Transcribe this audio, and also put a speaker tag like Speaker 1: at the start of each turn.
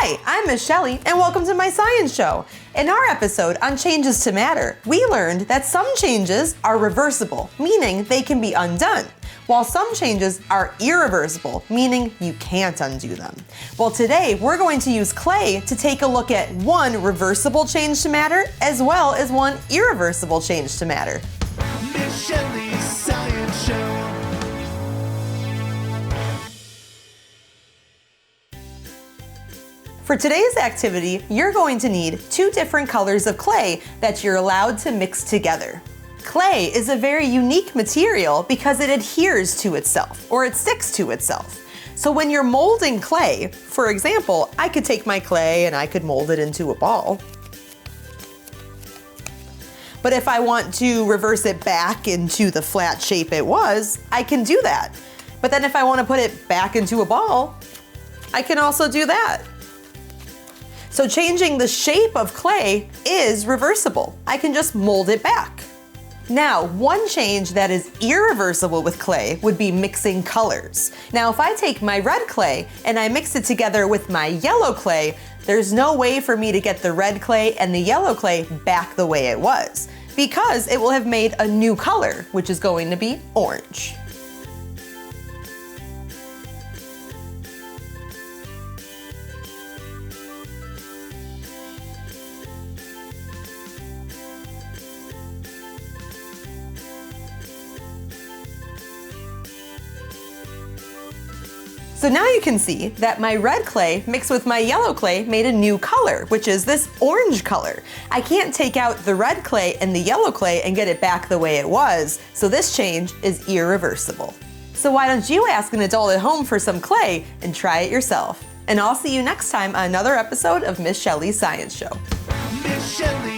Speaker 1: Hi, I'm Miss Shelley, and welcome to my science show. In our episode on changes to matter, we learned that some changes are reversible, meaning they can be undone, while some changes are irreversible, meaning you can't undo them. Well, today we're going to use clay to take a look at one reversible change to matter as well as one irreversible change to matter.
Speaker 2: Miss Shelley's Science Show.
Speaker 1: For today's activity, you're going to need two different colors of clay that you're allowed to mix together. Clay is a very unique material because it adheres to itself, or it sticks to itself. So when you're molding clay, for example, I could take my clay and I could mold it into a ball. But if I want to reverse it back into the flat shape it was, I can do that. But then if I want to put it back into a ball, I can also do that. So changing the shape of clay is reversible. I can just mold it back. Now, one change that is irreversible with clay would be mixing colors. Now, if I take my red clay and I mix it together with my yellow clay, there's no way for me to get the red clay and the yellow clay back the way it was, because it will have made a new color, which is going to be orange. So now you can see that my red clay mixed with my yellow clay made a new color, which is this orange color. I can't take out the red clay and the yellow clay and get it back the way it was, so this change is irreversible. So why don't you ask an adult at home for some clay and try it yourself? And I'll see you next time on another episode of Miss Shelley's Science Show.
Speaker 2: Miss Shelley.